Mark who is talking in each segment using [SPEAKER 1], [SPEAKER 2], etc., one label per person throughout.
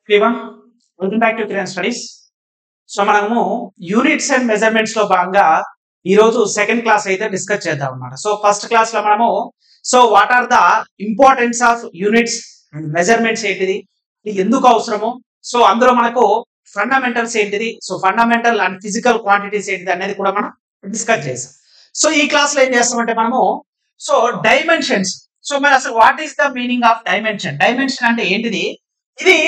[SPEAKER 1] everyone, welcome back to Kiran Studies. So మనము units and measurements లో భాగంగా ఈ రోజు సెకండ్ క్లాస్ అయితే డిస్కస్ చేద్దాం అన్నమాట. సో ఫస్ట్ క్లాస్ లో మనము what are the importance of units and measurements ఏంటిది, ఇది ఎందుకు అవసరము, సో అందులో మనకు ఫండమెంటల్స్ ఏంటిది, so fundamental and physical quantities ఏంటిది అనేది కూడా మనం డిస్కస్ చేసాం. సో ఈ క్లాస్ లో ఏం చేస్తామంటే మనము డైమెన్షన్స్, మరి అసలు what is the meaning of dimension, dimension అంటే ఏంటిది, ఇది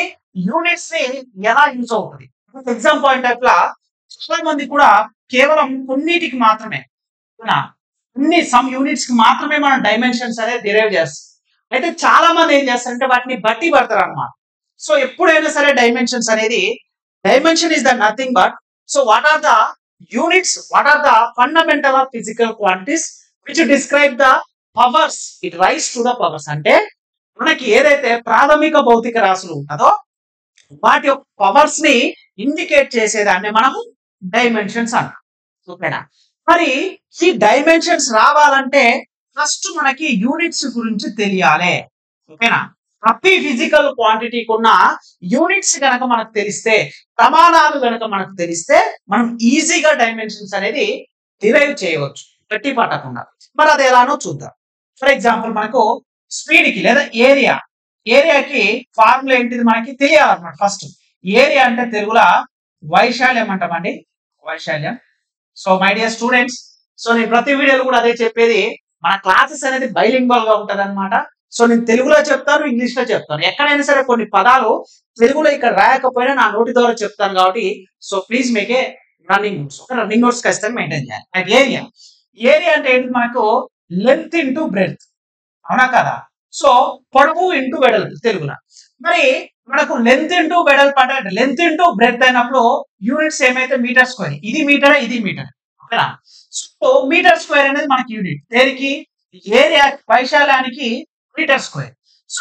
[SPEAKER 1] యూనిట్స్ ని ఎలా యూజ్ అవుతుంది. ఎగ్జామ్ పాయింట్ ఆఫ్ లా చాలా మంది కూడా కేవలం కొన్నిటికి మాత్రమే, సమ్ యూనిట్స్ కి మాత్రమే మనం డైమెన్షన్స్ అనేది డిరైవ్ చేస్తాం. అయితే చాలా మంది ఏం చేస్తారంటే వాటిని బట్టి పడతారు అన్నమాట. సో ఎప్పుడైనా సరే డైమెన్షన్స్ అనేది, dimension is the nothing but what are the units, what are the fundamental of physical quantities which describe the powers, it raise to the powers. అంటే మనకి ఏదైతే ప్రాథమిక భౌతిక రాశులు ఉంటుందో వాటి యొక్క పవర్స్ ని ఇండికేట్ చేసేదాన్ని మనము డైమెన్షన్స్ అంటాం. ఓకేనా, మరి ఈ డైమెన్షన్స్ రావాలంటే ఫస్ట్ మనకి యూనిట్స్ గురించి తెలియాలి. ఓకేనా, ప్రతి ఫిజికల్ క్వాంటిటీకి ఉన్న యూనిట్స్ గనక మనకు తెలిస్తే, ప్రమాణాలు గనక మనకు తెలిస్తే మనం ఈజీగా డైమెన్షన్స్ అనేది డిరైవ్ చేయవచ్చు గట్టి పట్టకుండా. మరి అది ఎలానో చూద్దాం. ఫర్ ఎగ్జాంపుల్ మనకు స్పీడ్ కి లేదా ఏరియాకి ఫార్ములా ఏంటిది మనకి తెలియాలన్నమాట. ఫస్ట్ ఏరియా అంటే తెలుగులో వైశాల్యం అంటామండి, వైశాల్యం. సో మై డియర్ స్టూడెంట్స్, నేను ప్రతి వీడియోలో కూడా అదే చెప్పేది, మన క్లాసెస్ అనేది బైలింగ్వల్ గా ఉంటది అనమాట. నేను తెలుగులో చెప్తాను, ఇంగ్లీష్ లో చెప్తాను. ఎక్కడైనా సరే కొన్ని పదాలు తెలుగులో ఇక్కడ రాయకపోయినా నా నోటి ద్వారా చెప్తాను కాబట్టి please make a running notes. Running notes ఖచ్చితంగా మెయింటైన్ చేయాలి. ఏరియా అంటే ఏంటి మనకు లెంత్ ఇంటూ బ్రెడ్త్, అవునా కదా. పొడవు ఇంటూ వెడల్పు తెలుగులో. మరి మనకు లెంత్ ఇంటూ వెడల్పు అంటే లెంత్ ఇంటూ బ్రెడ్త్ అయినప్పుడు యూనిట్స్ ఏమైతే మీటర్ స్క్వేర్, ఇది మీటర్ ఇది మీటర్. ఓకేనా, మీటర్ స్క్వేర్ అనేది మనకి యూనిట్, దేనికి ఏరియా వైశాల్యానికి మీటర్ స్క్వేర్.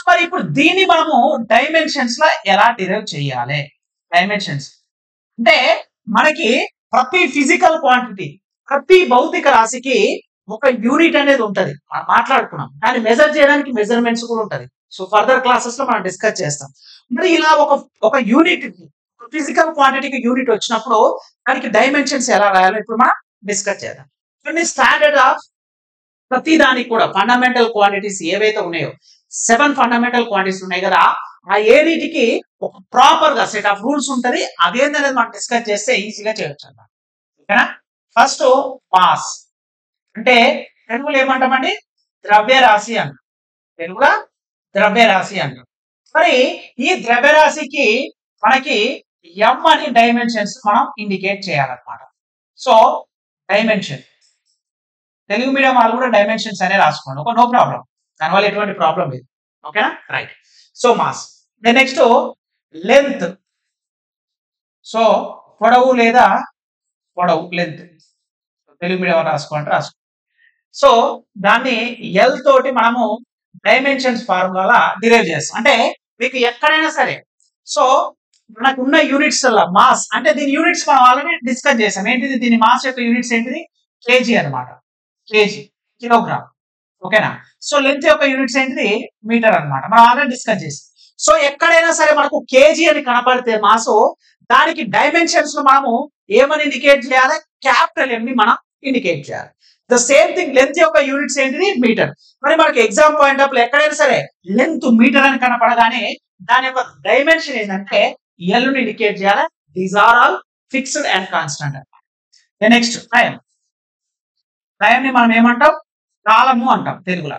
[SPEAKER 1] మరి ఇప్పుడు దీన్ని మనము డైమెన్షన్స్ లో ఎలా డిరైవ్ చేయాలి. డైమెన్షన్స్ అంటే మనకి ప్రతి ఫిజికల్ క్వాంటిటీ, ప్రతి భౌతిక రాశికి ఒక యూనిట్ అనేది ఉంటది, మనం మాట్లాడుకున్నాం. కానీ మెజర్ చేయడానికి మెజర్మెంట్స్ కూడా ఉంటది. ఫర్దర్ క్లాసెస్ లో మనం డిస్కస్ చేస్తాం. మరి ఇలా ఒక యూనిట్, ఫిజికల్ క్వాంటిటీకి యూనిట్ వచ్చినప్పుడు దానికి డైమెన్షన్స్ ఎలా రాయాలో ఇప్పుడు మనం డిస్కస్ చేద్దాం. స్టాండర్డ్ ఆఫ్ ప్రతి దానికి కూడా ఫండమెంటల్ క్వాంటిటీస్ ఏవైతే ఉన్నాయో 7 ఫండమెంటల్ క్వాంటిటీస్ ఉన్నాయి కదా, ఆ ఏరియాకి ఒక ప్రాపర్ గా సెట్ ఆఫ్ రూల్స్ ఉంటది. అదేంటనేది మనం డిస్కస్ చేస్తే ఈజీగా చేయొచ్చు అన్నమాట. ఓకేనా, ఫస్ట్ మాస్ అంటే తెలుగులో ఏమంటామండి, ద్రవ్యరాశి అంటాం. తెలుగులో ద్రవ్యరాశి అంటాం. మరి ఈ ద్రవ్యరాశికి మనకి ఎం అని డైమెన్షన్స్ మనం ఇండికేట్ చేయాలన్నమాట. డైమెన్షన్ తెలుగు మీడియం వాళ్ళు కూడా డైమెన్షన్స్ అనే రాసుకోండి, నో ప్రాబ్లం, దానివల్ల ఎటువంటి ప్రాబ్లం లేదు. ఓకేనా, రైట్. మాస్. నెక్స్ట్ లెంత్, పొడవు లేదా పొడవు లెంత్ తెలుగు మీడియం రాసుకోండి. దాన్ని ఎల్ తోటి మనము డైమెన్షన్స్ ఫార్ములా డిరైవ్ చేస్తాం. అంటే మీకు ఎక్కడైనా సరే మనకు ఉన్న యూనిట్స్ మాస్ అంటే దీని యూనిట్స్ మనం ఆల్రెడీ డిస్కస్ చేసాం. ఏంటిది, దీని మాస్ యొక్క యూనిట్స్ ఏంటిది, కేజీ అనమాట, కేజీ కిలోగ్రామ్. ఓకేనా, లెంత్ యొక్క యూనిట్స్ ఏంటిది, మీటర్ అనమాట, మనం ఆల్రెడీ డిస్కస్ చేసాం. ఎక్కడైనా సరే మనకు కేజీ అని కనపడితే మాసు, దానికి డైమెన్షన్స్ లో మనము ఏమని ఇండికేట్ చేయాలి, క్యాపిటల్ ఎం ని మనం ఇండికేట్ చేయాలి. ద సేమ్ థింగ్ లెంత్ యొక్క యూనిట్స్ ఏంటిది, మీటర్. మరి మనకి ఎగ్జామ్ పాయింట్ ఆఫ్ ఎక్కడైనా సరే లెంత్ మీటర్ అని కనపడగానే దాని యొక్క డైమెన్షన్ ఏంటంటే ఎల్ ని ఇండికేట్ చేయాలి. These are all fixed and constant. Next time. Time ని మనం ఏమంటాం, కాలము అంటాం తెలుగులో.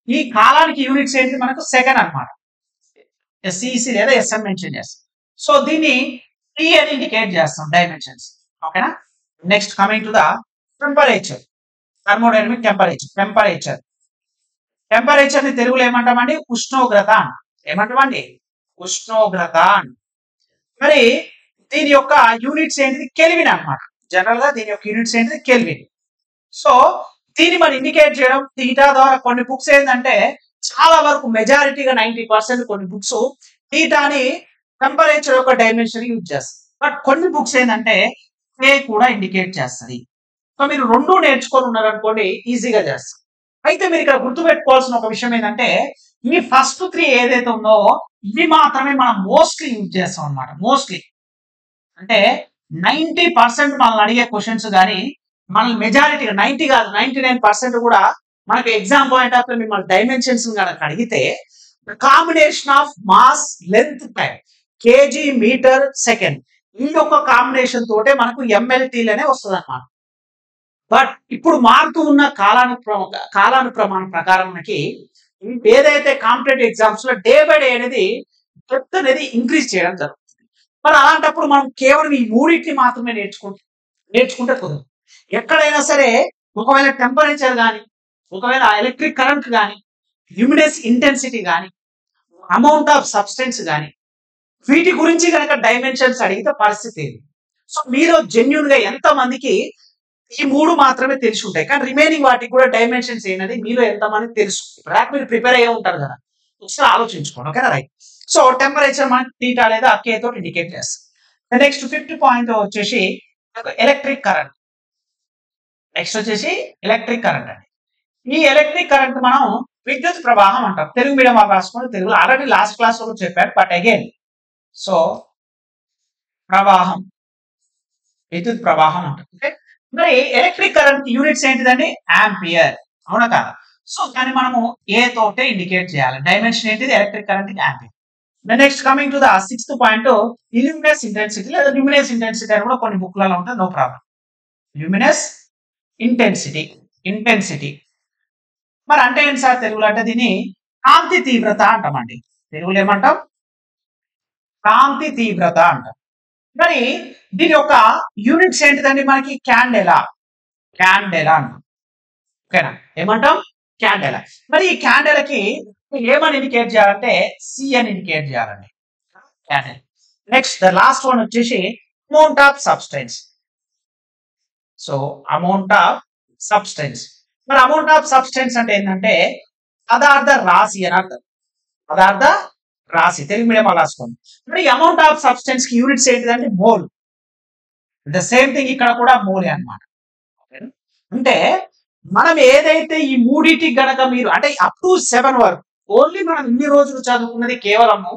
[SPEAKER 1] ఈ కాలానికి యూనిట్స్ ఏంటి మనకు సెకండ్ అనమాట, ఎస్ఈసి లేదా ఎస్ఎం మెన్షన్ చేస్తాం. దీన్ని టీ అని ఇండికేట్ చేస్తాం డైమెన్షన్స్. ఓకేనా, next coming to the temperature, thermodynamic temperature ని తెలుగులో ఏమంటామండి, ఉష్ణోగ్రత. ఏమంటామండి, ఉష్ణోగ్రత. మరి దీని యొక్క యూనిట్స్ ఏంటిది, కెల్విన్ అనమాట. జనరల్ గా దీని యొక్క యూనిట్స్ ఏంటిది, కెల్విన్. దీన్ని మనం ఇండికేట్ చేయడం థీటా ద్వారా. కొన్ని బుక్స్ ఏంటంటే చాలా వరకు మెజారిటీగా 90% కొన్ని బుక్స్ థీటాని టెంపరేచర్ యొక్క డైమెన్షన్ యూజ్ చేస్తారు. బట్ కొన్ని బుక్స్ ఏంటంటే కే కూడా ఇండికేట్ చేస్తుంది. మీరు రెండు నేర్చుకొని ఉన్నారనుకోండి ఈజీగా చేస్తారు. అయితే మీరు ఇక్కడ గుర్తుపెట్టుకోవాల్సిన ఒక విషయం ఏంటంటే ఈ ఫస్ట్ 3 ఏదైతే ఉందో ఇవి మాత్రమే మనం మోస్ట్లీ యూజ్ చేస్తాం అనమాట. మోస్ట్లీ అంటే 90% మనల్ని అడిగే క్వశ్చన్స్ కానీ మనల్ని మెజారిటీ 90 కాదు 99% కూడా మనకు ఎగ్జామ్ పాయింట్ ఆఫ్ మిమ్మల్ని డైమెన్షన్స్ కనుక అడిగితే combination of mass length time kg metre second ఈ యొక్క కాంబినేషన్ తోటే మనకు ఎంఎల్టీలనే వస్తుంది అన్నమాట. బట్ ఇప్పుడు మారుతూ ఉన్న కాలానుక్రమం ప్రకారం మనకి ఏదైతే కాంపిటేటివ్ ఎగ్జామ్స్ లో డే బై డే అనేది డెప్త్ అనేది ఇంక్రీజ్ చేయడం జరుగుతుంది. మరి అలాంటప్పుడు మనం కేవలం ఈ మూడింటిని మాత్రమే నేర్చుకుంటే కుదరదు. ఎక్కడైనా సరే ఒకవేళ టెంపరేచర్ కానీ ఒకవేళ ఎలక్ట్రిక్ కరెంట్ కానీ ల్యూమినస్ ఇంటెన్సిటీ కానీ అమౌంట్ ఆఫ్ సబ్స్టెన్స్ కానీ వీటి గురించి కనుక డైమెన్షన్స్ అడిగితే పరిస్థితి ఏంటి? సో మీలో జెన్యున్ గా ఎంత మందికి ఈ మూడు మాత్రమే తెలిసి ఉంటాయి, కానీ రిమైనింగ్ వాటికి కూడా డైమెన్షన్స్ ఏంటది మీలో ఎంతమంది తెలుసు? మీరు ప్రిపేర్ అయ్యే ఉంటారు కదా, ఒకసారి ఆలోచించుకోండి. ఓకేనా, రైట్. సో టెంపరేచర్ మనకి టీటా లేదా కే తోటి ఇండికేట్ చేస్తాం. నెక్స్ట్ 5th పాయింట్ వచ్చేసి ఎలక్ట్రిక్ కరెంట్. నెక్స్ట్ వచ్చేసి ఎలక్ట్రిక్ కరెంట్ అండి. ఈ ఎలక్ట్రిక్ కరెంట్ మనం విద్యుత్ ప్రవాహం అంటాం. తెలుగు మీడియం వాళ్ళు రాసుకుని తెలుగులో ఆల్రెడీ లాస్ట్ క్లాస్ లో చెప్పారు, బట్ అగైన్ సో ప్రవాహం విద్యుత్ ప్రవాహం అంటాం. ఓకే, మరి ఎలక్ట్రిక్ కరెంట్ యూనిట్స్ ఏంటిదండి? ఆంపియర్, అవునా కాదా? సో దాన్ని మనము ఏ తోటే ఇండికేట్ చేయాలి. డైమెన్షన్ ఏంటిది? Electric current ampere. Next coming to the 6th point luminous intensity లేదా ల్యూమినస్ ఇంటెన్సిటీ అని కూడా కొన్ని బుక్లలో ఉంటుంది, నో ప్రాబ్లం. ల్యూమినస్ ఇంటెన్సిటీ మరి అంటే ఏంటి సార్ తెలుగులో? అంటే దీన్ని కాంతి తీవ్రత అంటామండి. తెలుగులో ఏమంటాం? కాంతి తీవ్రత అంటాం. మరి దీని యొక్క యూనిట్స్ ఏంటిదండి? మనకి క్యాండెలా అంటాం. ఓకేనా, ఏమంటాం? క్యాండెలా. మరి ఈ క్యాండెలకి ఏమని ఇండికేట్ చేయాలంటే సి అని ఇండికేట్ చేయాలండి, candle. Next the last one వచ్చేసి amount of substance. So amount of substance. మరి అమౌంట్ ఆఫ్ సబ్స్టెన్స్ అంటే ఏంటంటే పదార్థ రాశి అని అర్థం. పదార్థ రాశి తెలుగు మీడియం అలా రాసుకోండి. మరి అమౌంట్ ఆఫ్ సబ్స్టెన్స్ కి యూనిట్స్ ఏంటిదంటే మోల్. ద సేమ్ థింగ్ ఇక్కడ కూడా మోలే అన్నమాట. అంటే మనం ఏదైతే ఈ మూడింటికి గనక మీరు అంటే అప్ టు 7 వరకు ఓన్లీ మనం ఇన్ని రోజులు చదువుకున్నది కేవలము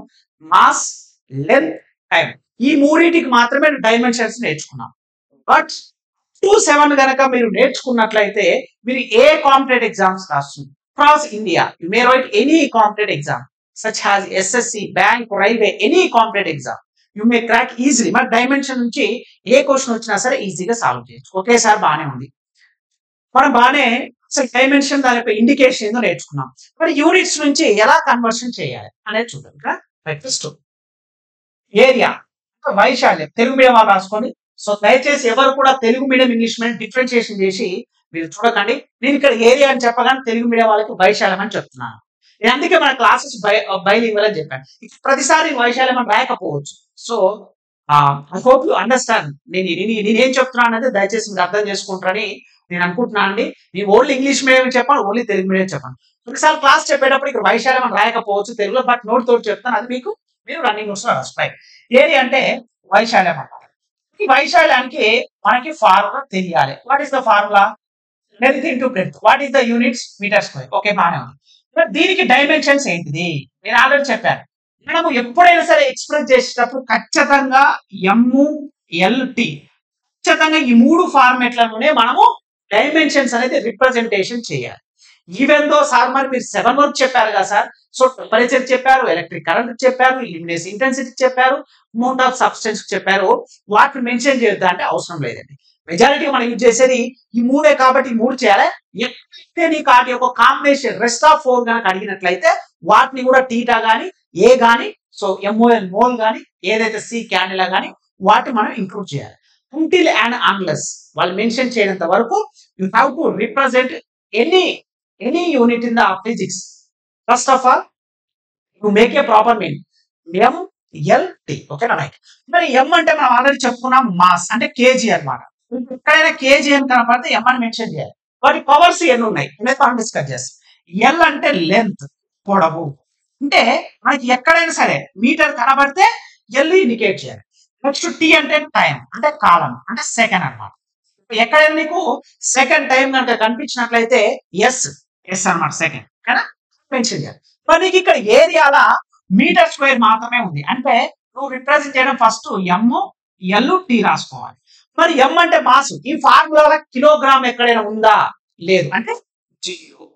[SPEAKER 1] మాస్ లెంత్ టైం ఈ మూడింటికి మాత్రమే డైమెన్షన్స్ నేర్చుకున్నాం. బట్ 2-7 గనక మీరు నేర్చుకున్నట్లయితే మీరు ఏ కాంపిటేటివ్ ఎగ్జామ్స్ రాస్తుంది across India, you may write any competitive exam such as SSC, bank, railway, any competitive exam you may crack easily. మరి డైమెన్షన్ నుంచి ఏ క్వశ్చన్ వచ్చినా సరే ఈజీగా సాల్వ్ చేయొచ్చు. ఒకేసారి బాగానే ఉంది, మనం బాగానే అసలు డైమెన్షన్ దాని యొక్క ఇండికేషన్ ఏదో నేర్చుకున్నాం. మరి యూనిట్స్ నుంచి ఎలా కన్వర్షన్ చేయాలి అనేది చూద్దాం. ఫస్ట్ ఏరియా, వైశాల్యం తెలుగు మీడియం వాళ్ళు రాసుకోండి. సో దయచేసి ఎవరు కూడా Telugu medium English medium differentiation చేసి మీరు చూడకండి. నేను ఇక్కడ ఏరియా అని చెప్పగానే తెలుగు మీడియం వాళ్ళకి వైశాల్యం అని చెప్తున్నాను. నేను అందుకే మన క్లాసెస్ బైలింగ్వల్ అని చెప్పాను. ప్రతిసారి వైశాల్యం అని రాయకపోవచ్చు. So I hope you understand నేనేం చెప్తున్నాను అనేది దయచేసి మీరు అర్థం చేసుకుంటారని నేను అనుకుంటున్నాను అండి. నేను ఓన్లీ ఇంగ్లీష్ మీడియం చెప్పాను, ఓన్లీ తెలుగు మీడియం చెప్పాను. ఒకసారి క్లాస్ చెప్పేటప్పుడు ఇక్కడ వైశాల్యం అని రాయకపోవచ్చు తెలుగులో, బట్ నోట్ తోటి చెప్తాను, అది మీకు మీరు రన్నింగ్ నోట్స్ లో రాస్తాయి. ఏరియా అంటే వైశాల్యం అన్నమాట. ఈ వైశాల్యానికి మనకి ఫార్ములా తెలియాలి. What is the formula? Length into breadth. What is the units? Metre square. Okay, బాగానే ఉంది. దీనికి డైమెన్షన్స్ ఏంటిది? నేను ఆల్రెడీ చెప్పాను. మనము ఎప్పుడైనా సరే ఎక్స్ప్రెస్ చేసేటప్పుడు ఖచ్చితంగా MLT ఖచ్చితంగా ఈ 3 ఫార్మేట్లలోనే మనము డైమెన్షన్స్ అనేది రిప్రజెంటేషన్ చేయాలి. ఈవెన్ దో సార్ మరి మీరు 7 వరకు చెప్పారు కదా సార్. సో టెంపరేచర్ చెప్పారు, ఎలక్ట్రిక్ కరెంట్ చెప్పారు, ల్యూమినస్ ఇంటెన్సిటీ చెప్పారు, అమౌంట్ ఆఫ్ సబ్స్టెన్స్ చెప్పారు. వాటిని మెన్షన్ చేయొద్దా అంటే అవసరం లేదండి. మెజారిటీ మనం యూజ్ చేసేది ఈ 3 కాబట్టి ఈ 3 చేయాలి. ఎక్కడైతే నీకు వాటి యొక్క కాంబినేషన్ రెస్ట్ ఆఫ్ 4 కనుక అడిగినట్లయితే వాటిని కూడా టీటా గానీ ఏ గానీ సో MOL మోల్ గానీ ఏదైతే సి క్యాండిలా గానీ వాటిని మనం ఇంక్లూడ్ చేయాలి. until and unless వాళ్ళు మెన్షన్ చేయనంత వరకు you have to represent any unit in the physics. First of all to make a proper meaning MLT. ఓకేనా, రైట్. మరి M అంటే మనం ఆల్రెడీ చెప్పుకున్నాం మాస్ అంటే కేజీ అన్నమాట. ఎక్కడైనా కేజీ అని కనపడితే M అని మెన్షన్ చేయాలి. వాటి పవర్స్ ఎన్ని ఉన్నాయి అనేది మనం డిస్కస్ చేస్తాం. L అంటే లెంత్, పొడవు. అంటే మనకి ఎక్కడైనా సరే మీటర్ కనబడితే L ఇండికేట్ చేయాలి. నెక్స్ట్ T అంటే టైం అంటే కాలం అంటే సెకండ్ అన్నమాట. ఎక్కడైనా నీకు సెకండ్ టైం కనుక కనిపించినట్లయితే ఎస్ అన్నమాట, సెకండ్ కదా మెన్షన్ చేయాలి. మరి నీకు ఇక్కడ ఏరియాలా మీటర్ స్క్వేర్ మాత్రమే ఉంది. అంటే నువ్వు రిప్రజెంట్ చేయడం ఫస్ట్ ఎమ్ ఎల్ టీ రాసుకోవాలి. మరి ఎం అంటే మాస్. ఈ ఫార్ములాలో కిలోగ్రామ్ ఎక్కడైనా ఉందా? లేదు, అంటే 0.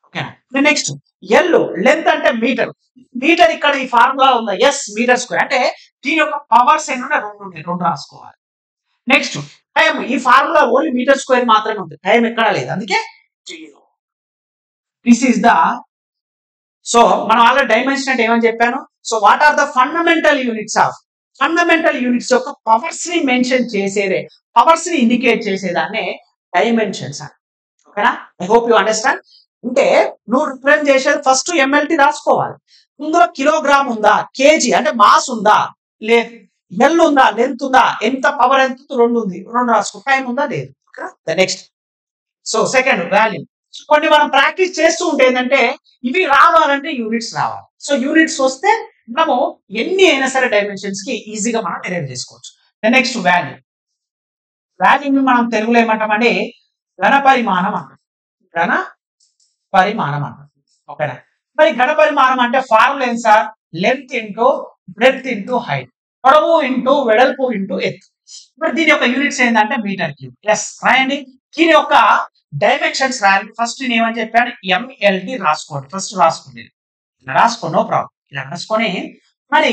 [SPEAKER 1] ఓకేనా. నెక్స్ట్ ఎల్ లెంత్ అంటే మీటర్. మీటర్ ఇక్కడ ఈ ఫార్ములా ఉందా? Yes, metre square. అంటే దీని యొక్క పవర్స్ ఎన్ని ఉన్నాయి? 2 ఉన్నాయి, 2 రాసుకోవాలి. Next time. ఈ ఫార్ములా ఓన్లీ మీటర్ స్క్వేర్ మాత్రమే ఉంది, టైం ఎక్కడా లేదు, అందుకే 0. దిస్ ఈస్ ద సో మనం ఆల్రెడీ డైమెన్షన్ అంటే ఏమని చెప్పాను. So what are the fundamental units of fundamental units యొక్క పవర్స్ ని మెన్షన్ చేసేదే, పవర్స్ ని ఇండికేట్ చేసేదాన్నే డైమెన్షన్స్ అని. ఓకేనా. I hope you understand. అంటే నువ్వు రిప్రజెంట్ చేసేది ఫస్ట్ ఎంఎల్టీ రాసుకోవాలి. ఇందులో కిలోగ్రామ్ ఉందా, కేజీ అంటే మాస్ ఉందా, లేదు, ఎల్ ఉందా, లెంత్ ఉందా, ఎంత పవర్ ఎంత 2 ఉంది, 2 రాసుకో. టైం ఉందా, లేదు. Next so second value. కొన్ని మనం ప్రాక్టీస్ చేస్తూ ఉంటే ఏంటంటే ఇవి రావాలంటే యూనిట్స్ రావాలి. సో యూనిట్స్ వస్తే మనము ఎన్ని అయినా సరే డైమెన్షన్స్ కి ఈజీగా మనం డెరైవ్ చేసుకోవచ్చు. Next value. వాల్యూని మనం తెలుగులో ఏమంటామంటే ఘన పరిమాణం అంటాం. ఘన పరిమాణం అంటాం. ఓకేనా. మరి ఘన పరిమాణం అంటే ఫార్ములా ఏం sir? Length into breadth into height, పొడవు ఇంటూ వెడల్పు ఇంటూ ఎత్తు. మరి దీని యొక్క యూనిట్స్ ఏంటంటే మీటర్ క్యూబ్. ఎస్ రాయండి. దీని యొక్క డైమెన్షన్స్ రాయండి. ఫస్ట్ నేను ఏమని చెప్పాను? ఎంఎల్టీ రాసుకోండి. ఫస్ట్ రాసుకోండి, ఇలా రాసుకోండి, నో ప్రాబ్లం. ఇలా రాసుకొని మరి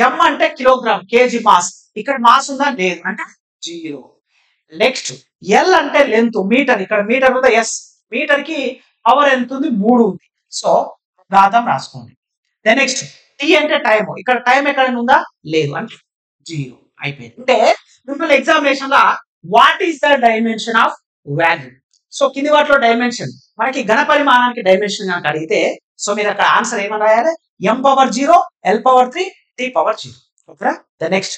[SPEAKER 1] ఎం అంటే కిలోగ్రామ్, కేజీ మాస్. ఇక్కడ మాస్ ఉందా, లేదు, అంటే 0. నెక్స్ట్ ఎల్ అంటే లెంత్, మీటర్. ఇక్కడ మీటర్ ఉందా, ఎస్, మీటర్ కి పవర్ ఎంత ఉంది? 3 ఉంది. సో ఘాతం రాసుకోండి. నెక్స్ట్ టీ అంటే టైం. ఇక్కడ టైం ఎక్కడైనా ఉందా, లేదు, అంటే 0. అయిపోయింది. అంటే మిమ్మల్ని ఎగ్జామినేషన్ లో what is the dimension of value. So కింది వాటిలో డైమెన్షన్ మనకి ఘన పరిమాణానికి డైమెన్షన్ కనుక అడిగితే సో మీరు అక్కడ ఆన్సర్ ఏమని రాయాలి? M power 0, L power 3, T power 0. ఓకేనా. The next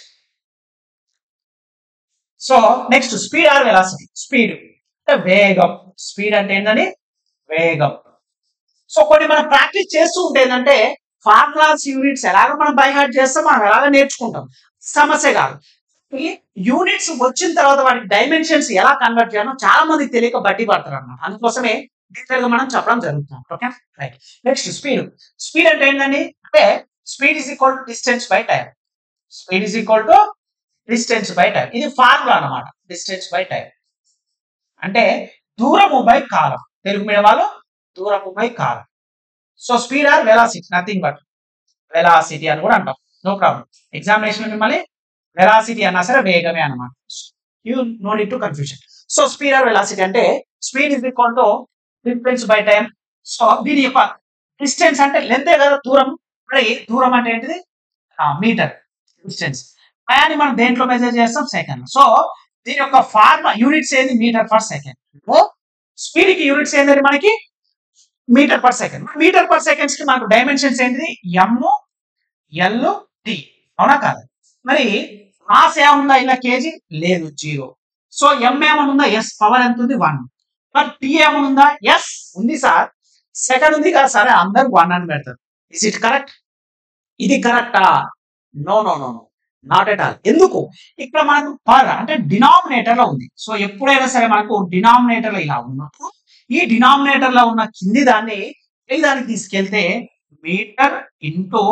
[SPEAKER 1] so next speed or velocity. Speed అంటే వేగం. స్పీడ్ అంటే ఏంటండి? వేగం. సో కొన్ని మనం ప్రాక్టీస్ చేస్తూ ఉంటే ఏంటంటే ఫార్ములాస్ యూనిట్స్ ఎలాగో మనం బై హార్ట్ చేస్తాం, మనం ఎలాగో నేర్చుకుంటాం, సమస్య కాదు. యూనిట్స్ వచ్చిన తర్వాత వాటికి డైమెన్షన్స్ ఎలా కన్వర్ట్ చేయాలో చాలా మందికి తెలియక బట్టి పడతారు అన్నమాట. అందుకోసమే డీటెయిల్ గా మనం చెప్పడం జరుగుతుంది. Okay right. Next speed. Speed అంటే ఏంటండి? అంటే speed is equal to distance by time. Speed is equal to distance by time. ఇది ఫార్ములా అన్నమాట. డిస్టెన్స్ బై టైం అంటే దూరము బై కాలం. తెలుగు మీడియం వాళ్ళు దూరము బై కాలం. So speed or velocity, nothing but velocity అని కూడా అంటాం. No problem. ఎగ్జామినేషన్ మిమ్మల్ని వెలాసిటీ అన్నా సరే వేగమే అన్నమాట. You no need to confusion. So speed or velocity అంటే speed is equal to distance by time. So దీని యొక్క డిస్టెన్స్ అంటే లెంతే కదా, దూరం. మరి దూరం అంటే ఏంటిది? Metre distance. టైం మనం దేంట్లో మెజర్ చేస్తాం? సెకండ్. సో దీని యొక్క ఫార్ములా యూనిట్స్ ఏంది? Metre per second. స్పీడ్ కి యూనిట్స్ ఏంటంటే మనకి metre per second. Metre per seconds కి మనకు డైమెన్షన్స్ ఏంటిది? M L T. అవునా కాదు? మరి మాస్ ఏముందా? ఇలా కేజీ లేదు, 0. సో ఎం ఏమనుందా? ఎస్, పవర్ ఎంత ఉంది? 1. మరి టీ ఏమనుందా? ఎస్ ఉంది సార్, సెకండ్ ఉంది కదా సార్, అందరు 1 అని పెడతారు. Is it correct? ఇది కరెక్టా? No no no no, not at all. ఎందుకు? ఇక్కడ మనకు పర్ అంటే డినామినేటర్ లో ఉంది. సో ఎప్పుడైనా సరే మనకు డినామినేటర్ లో ఇలా ఉన్నప్పుడు ఈ డినామినేటర్ లో ఉన్న కింది దాన్ని ఈ దానికి తీసుకెళ్తే మీటర్ ఇంటూ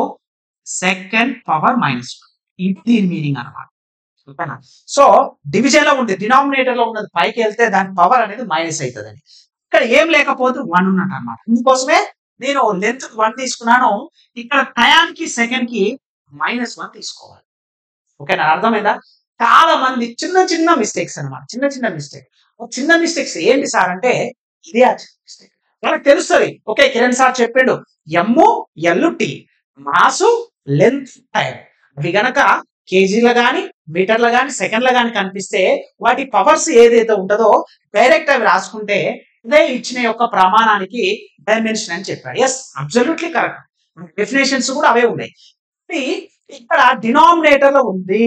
[SPEAKER 1] సెకండ్ పవర్ -1. ఇది దీని మీనింగ్ అనమాట. ఓకేనా. సో డివిజన్ లో ఉంది, డినామినేటర్ లో ఉన్నది పైకి వెళ్తే దాని పవర్ అనేది మైనస్ అవుతుందని. ఇక్కడ ఏం లేకపోతే 1 ఉన్నట్టు అనమాట. ఇందుకోసమే నేను లెంత్ 1 తీసుకున్నాను. ఇక్కడ టయానికి సెకండ్ కి -1 తీసుకోవాలి. ఓకేనా, అర్థమైందా? చాలా మంది చిన్న చిన్న మిస్టేక్స్ అనమాట. చిన్న చిన్న మిస్టేక్. చిన్న మిస్టేక్స్ ఏంటి సార్ అంటే ఇదే ఆ చిన్న మిస్టేక్. వాళ్ళకి తెలుస్తుంది. ఓకే కిరణ్ సార్ చెప్పిండు M L T, mass length time. అవి గనక కేజీలో కానీ మీటర్లో కానీ సెకండ్లో కానీ కనిపిస్తే వాటి పవర్స్ ఏదైతే ఉంటుందో డైరెక్ట్ అవి రాసుకుంటే ఇదే ఇచ్చిన యొక్క ప్రమాణానికి డైమెన్షన్ అని చెప్పాడు. Yes, absolutely correct. డెఫినేషన్స్ కూడా అవే ఉన్నాయి. ఇక్కడ డినామినేటర్ లో ఉంది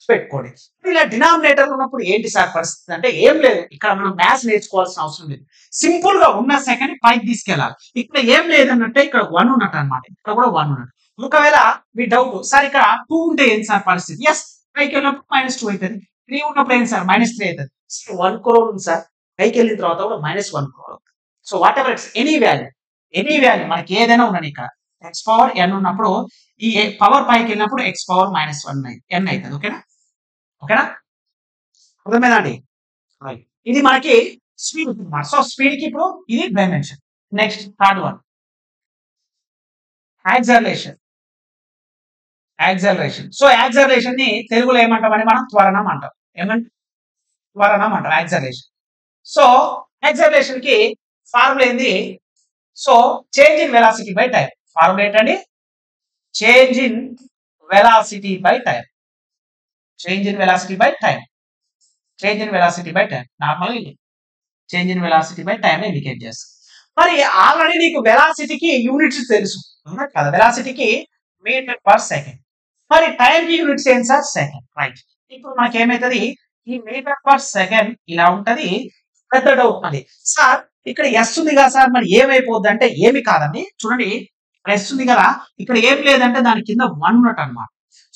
[SPEAKER 1] పెట్టుకోండి. ఇలా డినామినేటర్ ఉన్నప్పుడు ఏంటి సార్ పరిస్థితి అంటే ఏం లేదు. ఇక్కడ మనం మ్యాథ్స్ నేర్చుకోవాల్సిన అవసరం లేదు. సింపుల్ గా ఉన్న సెకండ్ పైకి తీసుకెళ్ళాలి. ఇక్కడ ఏం లేదన్నట్టే ఇక్కడ 1 ఉన్నట్టు అనమాట. ఇక్కడ కూడా 1 ఉన్నట్టు. ఒకవేళ మీ డౌట్ సార్ ఇక్కడ 2 ఉంటే ఏంటి సార్ పరిస్థితి? ఎస్, పైకి వెళ్ళినప్పుడు -2 అవుతుంది. 3 ఉన్నప్పుడు ఏంటి సార్? -3 అవుతుంది. 1 crore ఉంది సార్, పైకి వెళ్ళిన తర్వాత కూడా -1 crore. So what ever it's any value మనకి ఏదైనా ఉన్నది ఇక్కడ ఎక్స్ పవర్ ఎన్ ఉన్నప్పుడు ఈ పవర్ పైకి వెళ్ళినప్పుడు ఎక్స్ పవర్ మైనస్ 1 ఎన్ అవుతుంది. ఓకేనా ఓకేనా అర్థమైందండి. ఇది మనకి స్పీడ్. సో స్పీడ్ కి ఇప్పుడు ఇది dimension. Next third one acceleration. So acceleration ని తెలుగులో ఏమంటామని మనం త్వరణం అంటాం. ఏమంటాం? త్వరణం అంటాం యాక్సలరేషన్. సో యాక్సలరేషన్ కి ఫార్ములా ఏంది? So change in velocity by time. Formula ఏంటండి? Change in velocity by time. Change in velocity by time. Change in velocity by time. Normal change in velocity by time indicate చేస్తాం. మరి already నీకు వెలాసిటీకి units తెలుసు కదా, వెలాసిటీకి metre per second. మరి time కి యూనిట్స్ ఏం సార్? సెకండ్. రైట్. ఇప్పుడు మనకి ఏమైతుంది? ఈ మీటర్ పర్ సెకండ్ ఇలా ఉంటది. పెద్ద డౌట్ అది సార్, ఇక్కడ ఎస్ ఉంది కదా సార్, మరి ఏమైపోద్ది అంటే ఏమి కాదండి. చూడండి ఎస్ ఉంది కదా, ఇక్కడ ఏం లేదంటే దాని కింద 1 ఉన్నట్టు అనమాట.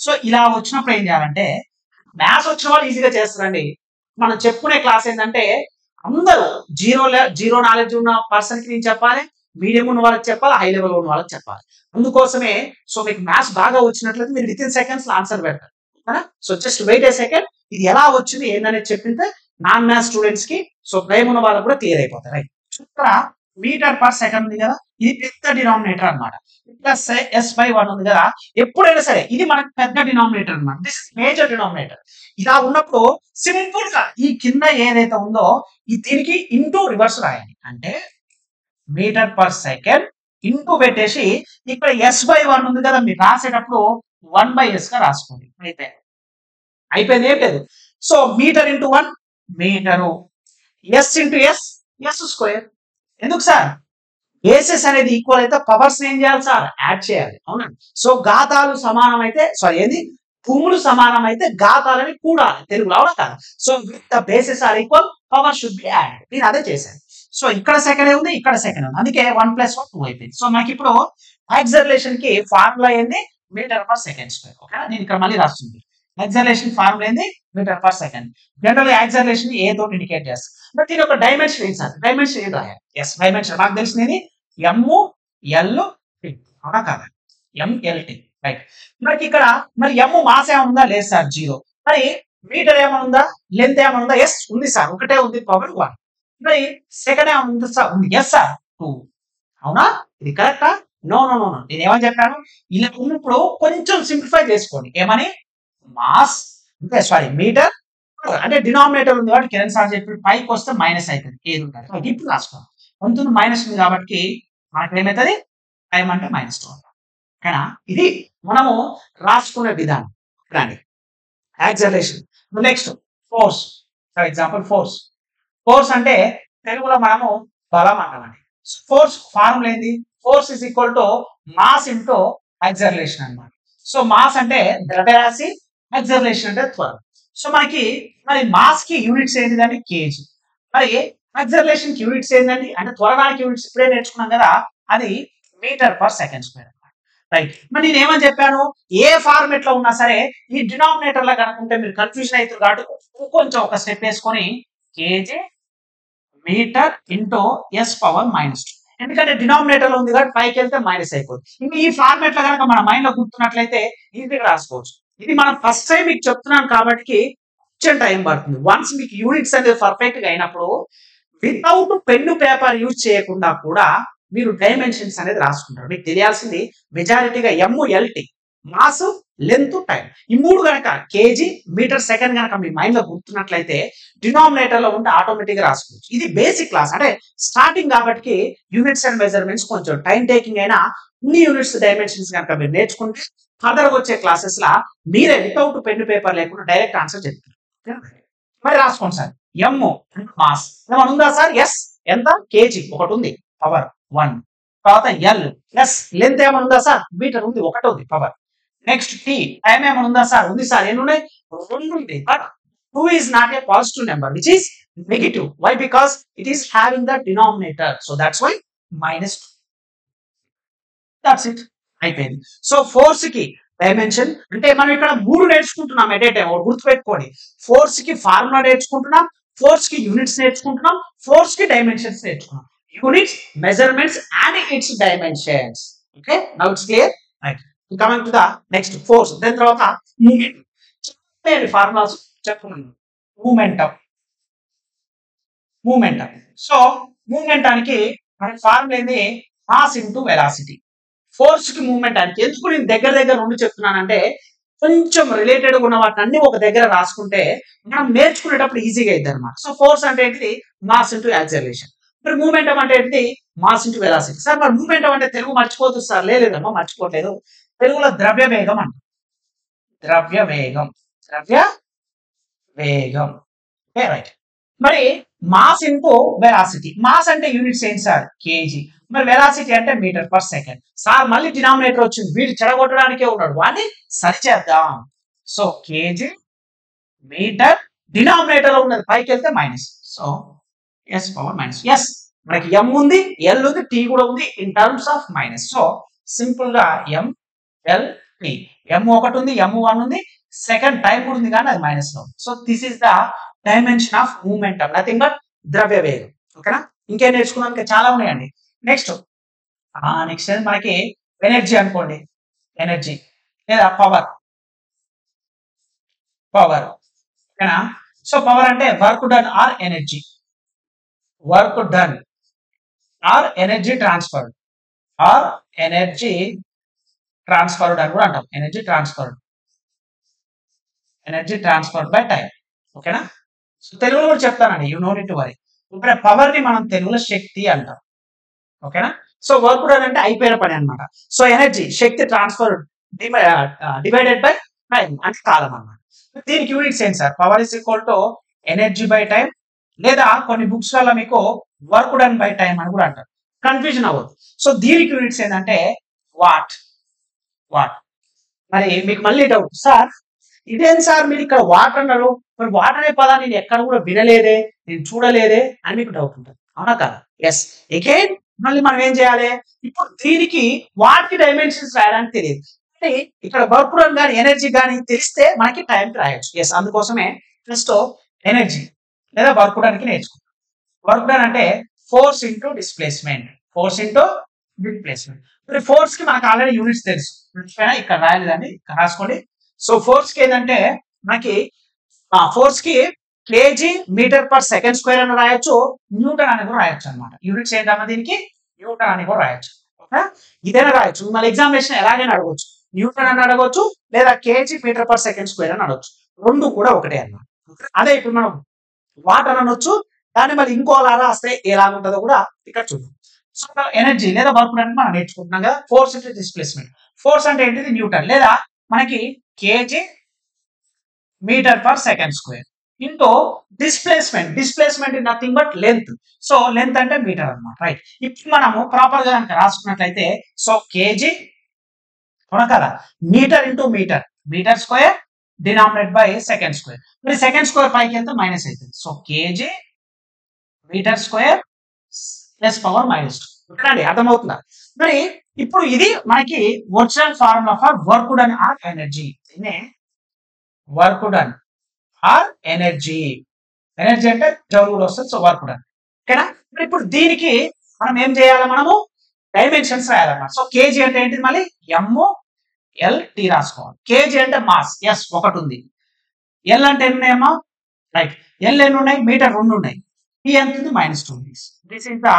[SPEAKER 1] సో ఇలా వచ్చినప్పుడు ఏం చేయాలంటే, మ్యాథ్స్ వచ్చిన వాళ్ళు ఈజీగా చేస్తారండి. మనం చెప్పుకునే క్లాస్ ఏంటంటే అందరూ జీరో నాలెడ్జ్ ఉన్న పర్సన్ కి నేను చెప్పాలి, మీడియం ఉన్న వాళ్ళకి చెప్పాలి, హై లెవెల్ ఉన్న వాళ్ళకి చెప్పాలి. అందుకోసమే సో మీకు మ్యాథ్స్ బాగా వచ్చినట్లయితే మీరు విత్ ఇన్ సెకండ్స్ ఆన్సర్ పెడతారు. సో జస్ట్ వెయిట్ ఏ సెకండ్. ఇది ఎలా వచ్చింది ఏందనేది చెప్పింటే నాన్ మ్యాథ్స్ స్టూడెంట్స్ కి, సో భయం ఉన్న వాళ్ళకి కూడా క్లియర్ అయిపోతాయి. రైట్. ఇక్కడ మీటర్ పర్ సెకండ్ ఉంది కదా, ఇది పెద్ద డినామినేటర్ అనమాట. ప్లస్ ఎస్ బై 1 ఉంది కదా, ఎప్పుడైనా సరే ఇది మనకి పెద్ద డినామినేటర్ అనమాట. This is major denominator. ఇలా ఉన్నప్పుడు సింపుల్ గా ఈ కింద ఏదైతే ఉందో ఈ దీనికి ఇంటూ రివర్స్ రాయండి. అంటే మీటర్ పర్ సెకండ్ ఇంటూ పెట్టేసి ఇక్కడ ఎస్ బై 1 ఉంది కదా, మీరు రాసేటప్పుడు 1/s గా రాసుకోండి. అయిపోయింది, ఏం లేదు. So metre into 1 metre, S into S square. ఎందుకు సార్? బేసెస్ అనేది ఈక్వల్ అయితే పవర్స్ ఏం చేయాలి సార్? యాడ్ చేయాలి. అవునా? సో ఘాతాలు సమానం అయితే, సారీ ఏది, భూములు సమానం అయితే ఘాతాలని కూడాలి తెలుగులో, అవునా కాదు? So with the bases are equal power should be add. నేను అదే చేశాను. సో ఇక్కడ సెకండ్ ఉంది, ఇక్కడ సెకండ్ ఉంది, అందుకే 1 + 1 2 అయిపోయింది. సో మనకి ఇప్పుడు యాక్సలరేషన్ కి ఫార్ములా ఏంది? Metre per second square. ఓకేనా? నేను ఇక్కడ మళ్ళీ రాస్తుంది. యాక్సలరేషన్ ఫార్ములా ఏంది? Metre per second. జనరల్ గా యాక్సలరేషన్ ఏ తోటి ఇండికేట్ చేస్తాం. బట్ దీని ఒక డైమెన్షన్ ఏంటి సార్? డైమెన్షన్ ఏం రాయాలి? ఎస్ డైమెన్షన్ నాకు తెలిసింది ML T. అవునా కాదా? MLT. రైట్. మనకి ఇక్కడ మరి ఎమ్ మాస్ ఏమైనా ఉందా? లేదు సార్, 0. మరి మీటర్ ఏమైనా ఉందా? లెంత్ ఏమైనా ఉందా? ఎస్ ఉంది సార్, ఒకటే ఉంది, పవర్ 1. మరి సెకండ్ ఏమైనా ఉంది సార్? ఉంది. S sir, 2. అవునా? ఇది కరెక్టా? No no no. నేను ఏమని చెప్పాను? ఇలా ఉన్నప్పుడు కొంచెం సింప్లిఫై చేసుకోండి. ఏమని? మాస్ అంటే సారీ మీటర్ అంటే డినామినేటర్ ఉంది కాబట్టి కిరణ్ సార్ చెప్పి పైకి వస్తే మైనస్ అవుతుంది. ఏది ఉంటుంది ఇప్పుడు రాసుకోండి. కొంత మైనస్ ఉంది కాబట్టి మనకి ఏమవుతుంది? టైం అంటే -2. ఓకేనా? ఇది మనము రాసుకునే విధానం. రండి acceleration. Next force. For example force అంటే తెలుగులో మనము బలం అంటామండి. ఫోర్స్ ఫార్ములా ఏంది? Force is equal to mass into acceleration అన్నమాట. సో మాస్ అంటే ద్రవ్యరాశి, యాక్సలరేషన్ అంటే త్వరణం. సో మనకి మరి మాస్ కి యూనిట్స్ ఏంటిదండి? కేజీ. మరి యాక్సలరేషన్ కి యూనిట్స్ ఏంటండి? అంటే త్వరణానికి యూనిట్స్ ఇప్పుడే నేర్చుకున్నాం కదా, అది metre per second square. Right. మరి నేను ఏమని చెప్పాను? ఏ ఫార్మెట్ లో ఉన్నా సరే ఈ డినామినేటర్ లా కనుకుంటే మీరు కన్ఫ్యూజన్ అవుతుంది కాబట్టి కొంచెం ఒక స్టెప్ వేసుకొని kg metre into S power -2. ఎందుకంటే డినామినేటర్ లో ఉంది కాబట్టి పైకి వెళ్తే మైనస్ అయిపోతుంది. ఇంకా ఈ ఫార్మెట్ లో కనుక మన మైండ్ లో గుర్తున్నట్లయితే ఈజీగా రాసుకోవచ్చు. ఇది మనం ఫస్ట్ టైం మీకు చెప్తున్నాను కాబట్టి కొంచెం టైం పడుతుంది. వన్స్ మీకు యూనిట్స్ అనేది పర్ఫెక్ట్ గా అయినప్పుడు వితౌట్ పెన్ను పేపర్ యూజ్ చేయకుండా కూడా మీరు డైమెన్షన్స్ అనేది రాసుకుంటారు. మీకు తెలియాల్సింది మెజారిటీగా MLT మాస్, లెంత్, టైం. ఈ మూడు కనుక కేజీ మీటర్ సెకండ్ కనుక మీ మైండ్ లో గుర్తున్నట్లయితే డినామినేటర్ లో ఉంటే ఆటోమేటిక్ గా రాసుకోవచ్చు. ఇది బేసిక్ క్లాస్, అంటే స్టార్టింగ్ కాబట్టి యూనిట్స్ అండ్ మెజర్మెంట్స్ కొంచెం టైం టేకింగ్ అయినా ఇన్ని యూనిట్స్ డైమెన్షన్స్ కనుక మీరు నేర్చుకుంటే ఫర్దర్ గా వచ్చే క్లాసెస్ లా మీరే వితౌట్ పెన్ను పేపర్ లేకుండా డైరెక్ట్ ఆన్సర్ చెప్తారు. మరి రాసుకోండి సార్. ఎమ్ మాస్ ఏమైనా ఉందా సార్? ఎస్ ఎంత? కేజీ ఒకటి ఉంది, పవర్ 1. తర్వాత ఎల్ ఎస్ లెంత్ ఏమైనా ఉందా సార్? మీటర్ ఉంది, ఒకటి ఉంది, పవర్. నెక్స్ట్ టీ టైం ఏమైనా ఉందా సార్? ఉంది సార్. ఎన్ని ఉన్నాయి? 2 ఉంది. But 2 is not a positive number, which is negative. Why? Because it is having the denominator. So that's why -2. That's it. అయిపోయింది. సో ఫోర్స్ కి డైమెన్షన్ అంటే మనం ఇక్కడ 3 నేర్చుకుంటున్నాం ఎట్ ఏ టైం. గుర్తుపెట్టుకోండి, ఫోర్స్ కి ఫార్ములా నేర్చుకుంటున్నాం, ఫోర్స్ కి యూనిట్స్ నేర్చుకుంటున్నాం, ఫోర్స్ కి డైమెన్షన్స్ నేర్చుకున్నాం. Units, measurements and it's dimensions. Okay, now it's clear. Right, coming to the next force, దాని తర్వాత మూమెంట్. ఫార్ములాస్ చెప్పుకున్నాను. మూమెంటం. సో మూమెంటానికి మనకి ఫార్ములా ఏంది? Mass into velocity. ఫోర్స్ కి మూమెంటానికి ఎందుకు నేను దగ్గర దగ్గర రెండు చెప్తున్నానంటే, కొంచెం రిలేటెడ్ ఉన్న వాటిని అన్ని ఒక దగ్గర రాసుకుంటే మనం నేర్చుకునేటప్పుడు ఈజీగా అయింది అనమాట. సో ఫోర్స్ అంటే ఏంటిది? Mass into acceleration. మరి మూమెంటం అంటే ఏంటిది? Mass into velocity. సార్ మరి మూమెంటం అంటే తెలుగు మర్చిపోదు సార్. లేదమ్మా, మర్చిపోలేదు. తెలుగులో ద్రవ్య వేగం అంట. ద్రవ్య వేగం. రైట్. మరి మాస్ ఇంటూ వెలాసిటీ. మాస్ అంటే యూనిట్స్ ఏంటి సార్? కేజీ. మరి వెలాసిటీ అంటే మీటర్ పర్ సెకండ్. సార్ మళ్ళీ డినామినేటర్ వచ్చింది, వీడు చెడగొట్టడానికే ఉన్నాడు, వాడిని సరిచేద్దాం. సో కేజీ మీటర్, డినామినేటర్ లో ఉన్నది పైకి వెళ్తే minus. So S power minus. S, మనకి ఎం ఉంది, ఎల్ ఉంది, టీ కూడా ఉంది in terms of minus. So simple గా ఎం ఎల్ టీ. ఎం ఒకటి ఉంది, ఎం వన్ ఉంది, సెకండ్ టైం కూడా ఉంది కానీ అది మైనస్ లో. So this is the dimension of momentum, nothing but ద్రవ్య వేగం. ఓకేనా? ఇంకేం నేర్చుకున్నాం? ఇంకా చాలా ఉన్నాయండి. నెక్స్ట్ మనకి ఎనర్జీ అనుకోండి, ఎనర్జీ లేదా పవర్. ఓకేనా? సో పవర్ అంటే work done or energy. Work done or energy transferred. Energy transferred అని కూడా అంటాం. Energy transferred by time. ఓకేనా? సో తెలుగులో కూడా చెప్తానండి, you no need to worry. ఇప్పుడు పవర్ ని మనం తెలుగులో శక్తి అంటాం. ఓకేనా? సో వర్క్ డన్ అంటే అయిపోయిన పని అనమాట. So energy, Shakti transfer divided by time అంటే కాలం అన్నమాట. దీనికి యూనిట్స్ ఏంటి sir? Power is equal to energy by time, లేదా కొన్ని బుక్స్ వల్ల మీకు వర్క్ డన్ బై టైం అని కూడా అంటారు. కన్ఫ్యూజన్ అవ్వదు. సో దీనికి యూనిట్స్ ఏంటంటే వాట్. మరి మీకు మళ్ళీ డౌట్, సార్ ఇదేం సార్ మీరు ఇక్కడ వాట్ అన్నారు, మరి వాట్ అనే పదాన్ని నేను ఎక్కడ కూడా వినలేదే, నేను చూడలేదే అని మీకు డౌట్ ఉంటుంది. అవునా కదా? ఎస్. అగైన్ మళ్ళీ మనం ఏం చేయాలి? ఇప్పుడు దీనికి వాటికి డైమెన్షన్స్ రాయడానికి తెలియదు, అంటే ఇక్కడ వర్క్ డన్ కానీ ఎనర్జీ కానీ తెలిస్తే మనకి టైం రాయొచ్చు. ఎస్, అందుకోసమే ఫస్ట్ ఎనర్జీ లేదా వర్క్ డన్ కి నేర్చుకుంటాం. వర్క్ డన్ అంటే ఫోర్స్ ఇంటూ డిస్ప్లేస్మెంట్. మరి ఫోర్స్ కి మనకు ఆల్రెడీ యూనిట్స్ తెలుసు, ఇక్కడ రాయలేదండి, ఇక్కడ రాసుకోండి. సో ఫోర్స్ కి ఏంటంటే మనకి ఫోర్స్ కి kg metre per second square అని రాయొచ్చు, న్యూటన్ అని కూడా రాయొచ్చు అనమాట. యూనిట్స్ ఏంటన్నా దీనికి న్యూటన్ అని కూడా రాయొచ్చు. ఓకే, ఇదైనా రాయొచ్చు. మళ్ళీ ఎగ్జామినేషన్ ఎలాగైనా అడగవచ్చు, న్యూటన్ అని అడగవచ్చు లేదా kg metre per second square అని అడగచ్చు. రెండు కూడా ఒకటే అన్నమాట. అదే ఇప్పుడు మనం వాట్ అని అనొచ్చు, దాన్ని మళ్ళీ ఇంకోలా రాస్తే ఎలా ఉంటుందో కూడా ఇక్కడ చూద్దాం. సో ఎనర్జీ లేదా వర్క్ డన్ మనం నేర్చుకుంటున్నాం కదా. ఫోర్స్ అంటే డిస్ప్లేస్మెంట్. ఫోర్స్ అంటే ఏంటిది? న్యూటన్, లేదా మనకి kg metre per second square into displacement is nothing but length. So length అంటే మీటర్ అన్నమాట. రైట్, ఇప్పుడు మనము ప్రాపర్ గా కనుక రాసుకున్నట్లయితే సో కేజీ కదా metre into metre square denominate by second square. మరి సెకండ్ స్క్వేర్ పైకి వెళ్తే మైనస్ అవుతుంది. So kg metre square plus power minus 2. ఓకేనండి, అర్థమవుతుందా? మరి ఇప్పుడు ఇది మనకి original formula for work done or energy. దీన్నే వర్క్ డన్ ఆర్ ఎనర్జీ అంటే జౌల్ వస్తుంది. So work done. ఓకేనా? మరి ఇప్పుడు దీనికి మనం ఏం చేయాలి? మనము డైమెన్షన్స్ రాయాలన్నమాట. సో కేజీ అంటే ఏంటిది? మళ్ళీ ఎల్ టీ రాసుకోవాలి. కేజీ అంటే మాస్. ఎస్, ఒకటి ఉంది. ఎల్ అంటే ఎన్ని ఉన్నాయమ్మా? రైట్, ఎల్ ఎన్ని ఉన్నాయి? మీటర్ 2 ఉన్నాయి. టీ ఎంత ఉంది? -2. This is the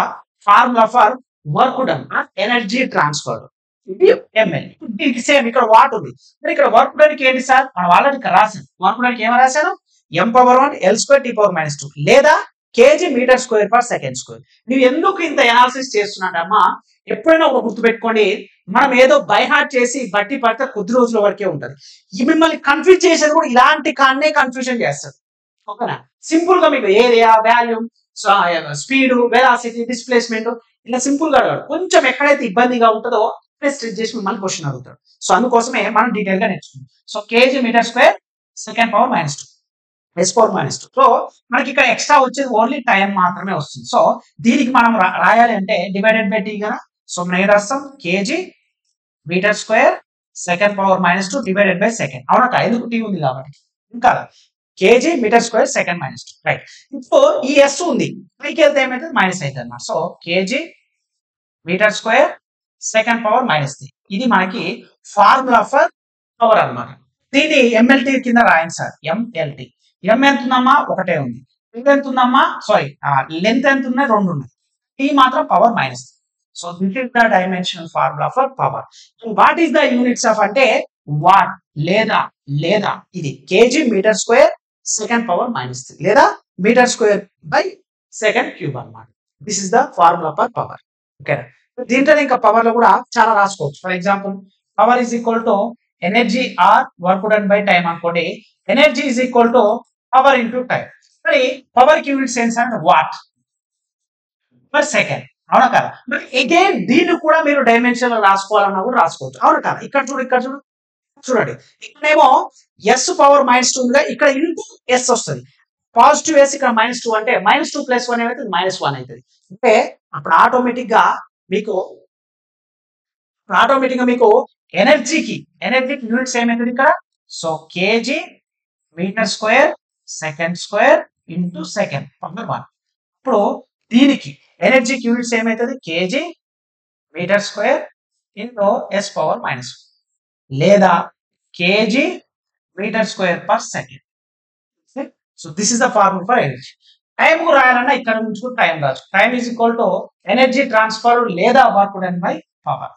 [SPEAKER 1] formula for work done or energy transferred. ఇది ఎంఎల్. దీనికి సేమ్ ఇక్కడ వాట్ ఉంది. మరి ఇక్కడ వర్క్ డన్ కి ఏంటి సార్? మనం ఆల్రెడీ ఇక్కడ రాసాను. వర్క్ డన్ కి ఏమని రాశాను? m⁻1 L² T⁻², లేదా kg metre square per second square. నువ్వు ఎందుకు ఇంత ఎనాలిసిస్ చేస్తున్నాడమ్మా? ఎప్పుడైనా ఒక గుర్తుపెట్టుకోండి, మనం ఏదో బై హార్ట్ చేసి బట్టి పడితే కొద్ది రోజుల వరకే ఉంటది. మిమ్మల్ని కన్ఫ్యూజ్ చేసేది కూడా ఇలాంటి కాన్నే కన్ఫ్యూజన్ చేస్తారు. ఓకేనా? సింపుల్ గా మీకు area, volume, speed, velocity, displacement ఇలా సింపుల్ గా అడగాడు. కొంచెం ఎక్కడైతే ఇబ్బందిగా ఉంటుందో స్ట్రెచ్ చేసి మిమ్మల్ని క్వశ్చన్ అడుగుతాడు. సో అందుకోసమే మనం డీటెయిల్ గా నేర్చుకుంటాం. So kg metre square second power -2 S⁻². సో మనకి ఇక్కడ ఎక్స్ట్రా వచ్చేది ఓన్లీ టైం మాత్రమే వస్తుంది. సో దీనికి మనం రాయాలి అంటే డివైడెడ్ బై టీ కదా. సో మనం ఏం రాస్తాం? Kg metre square second power -2 divided by second. అవునా? ఎందుకు టీ ఉంది కాబట్టి. ఇంకా kg metre square second -2. Right, ఇప్పుడు ఈ ఎస్ ఉంది, పైకి వెళ్తే ఏమైతే మైనస్ అవుతుంది అన్నమాట. So kg metre square second power minus 3. ఇది మనకి ఫార్ములా ఫర్ పవర్ అన్నమాట. దీన్ని ఎంఎల్టీ కింద రాయండి సార్. ఎంఎల్టీ. ఎం ఎంత ఉందమ్మా? ఒకటే ఉంది. లెంత్ ఎంత ఉందమ్మా? సారీ, లెంత్ ఎంత ఉన్నాయి? 2 ఉన్నాయి. టీ మాత్రం power minus. So this is the dimensional formula for power. What is the units of అంటే వాట్ లేదా ఇది KG metre square second power minus 3 లేదా metre square by second cube అన్నమాట. This is the formula for power. Okay, దీంట్లో ఇంకా power లో కూడా చాలా రాసుకోవచ్చు. For example power is equal to energy or work done by time అనుకోండి. Energy is equal to power into time. మరి power కి యూనిట్స్ ఏంటి అంటే వాట్ పర్ సెకండ్. అవునా కదా? మరి అగైన్ దీన్ని కూడా మీరు డైమెన్షన్ లో రాసుకోవాలన్నా కూడా రాసుకోవచ్చు. అవునా కదా? ఇక్కడ చూడండి, ఇక్కడేమో ఎస్ పవర్ మైనస్ 2 ఉందిగా, ఇక్కడ ఇంటూ ఎస్ వస్తుంది. పాజిటివ్ ఎస్ ఇక్కడ -2 అంటే -2 + 1 ఏమైతుంది? -1 అవుతుంది. అంటే అప్పుడు ఆటోమేటిక్ గా మీకు ఎనర్జీకి యూనిట్స్ ఏమైతుంది ఇక్కడ? So kg metre square second square into second power 1. ఇప్పుడు దీనికి ఎనర్జీకి యూనిట్స్ ఏమైతుంది? Kg metre square into S power -1 లేదా kg metre square per second. So this is the formula for energy. Time కు రాయాలన్నా ఇక్కడ నుంచి కూడా టైం రాదు. Time is equal to energy transfer లేదా వర్క్ డన్ బై పవర్.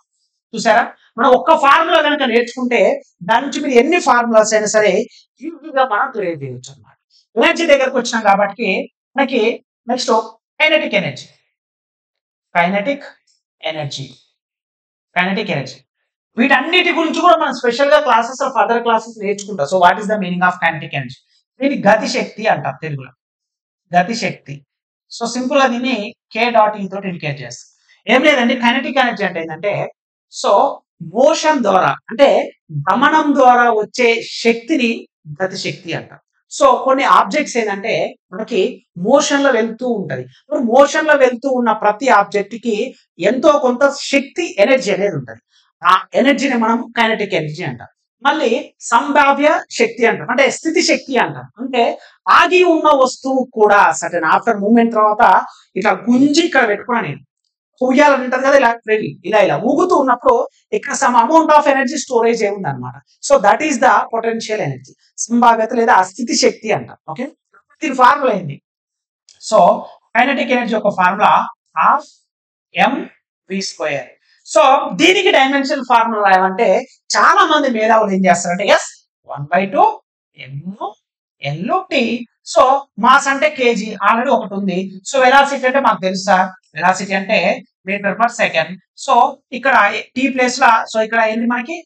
[SPEAKER 1] చూసారా? మనం ఒక్క ఫార్ములా కనుక నేర్చుకుంటే దాని నుంచి మీరు ఎన్ని ఫార్ములాస్ అయినా సరే ఈజీగా మనం క్రియేట్ చేయొచ్చు అన్నమాట. ఎనర్జీ దగ్గరకు వచ్చినాం కాబట్టి మనకి నెక్స్ట్ కైనెటిక్ ఎనర్జీ వీటన్నిటి గురించి కూడా మనం స్పెషల్ గా క్లాసెస్ ఆఫ్ అదర్ క్లాసెస్ నేర్చుకుంటాం. So what is the meaning of kinetic energy? దీన్ని గతి శక్తి అంటాం తెలుగులో. గతి శక్తి. సో సింపుల్ గా దీన్ని k.e తోటి ఇండికేట్ చేస్తాం. ఏం లేదండి, కైనెటిక్ ఎనర్జీ అంటే ఏంటంటే సో మోషన్ ద్వారా అంటే గమనం ద్వారా వచ్చే శక్తిని గతి శక్తి అంటాం. సో కొన్ని ఆబ్జెక్ట్స్ ఏంటంటే మనకి మోషన్ లో వెళ్తూ ఉంటది. మోషన్ లో వెళ్తూ ఉన్న ప్రతి ఆబ్జెక్ట్ కి ఎంతో కొంత శక్తి ఎనర్జీ అనేది ఉంటది. ఆ ఎనర్జీని మనం కైనెటిక్ ఎనర్జీ అంటాం. మళ్ళీ సంభావ్య శక్తి అంటాం, అంటే స్థితి శక్తి అంటాం. అంటే ఆగి ఉన్న వస్తువు కూడా సర్టెన్ ఆఫ్టర్ మూమెంట్ తర్వాత ఇట్లా గుంజి ఇక్కడ పెట్టుకున్నా నేను ఉయ్యాలని ఉంటది కదా, ఇలా ఊగుతూ ఉన్నప్పుడు ఇక్కడ some amount of energy storage ఏముంది అనమాట. So that is the potential energy, సంభావ్యత లేదా అస్థితి శక్తి అంటాం. ఓకే, దీని ఫార్ములా ఏంది? సో కైనెటిక్ ఎనర్జీ యొక్క ఫార్ములా హాఫ్ mv². సో దీనికి డైమెన్షన్ ఫార్ములా రాయాలంటే చాలా మంది మేధావులు ఏం చేస్తారంటే 1/2 m/L/T. సో మాస్ అంటే కేజీ ఆల్రెడీ ఒకటి ఉంది. సో వెలాసిటీ అంటే మాకు తెలుసా, వెలాసిటీ అంటే మీటర్ పర్ సెకండ్. సో ఇక్కడ టీ ప్లేస్ లా సో ఇక్కడ ఏంది మనకి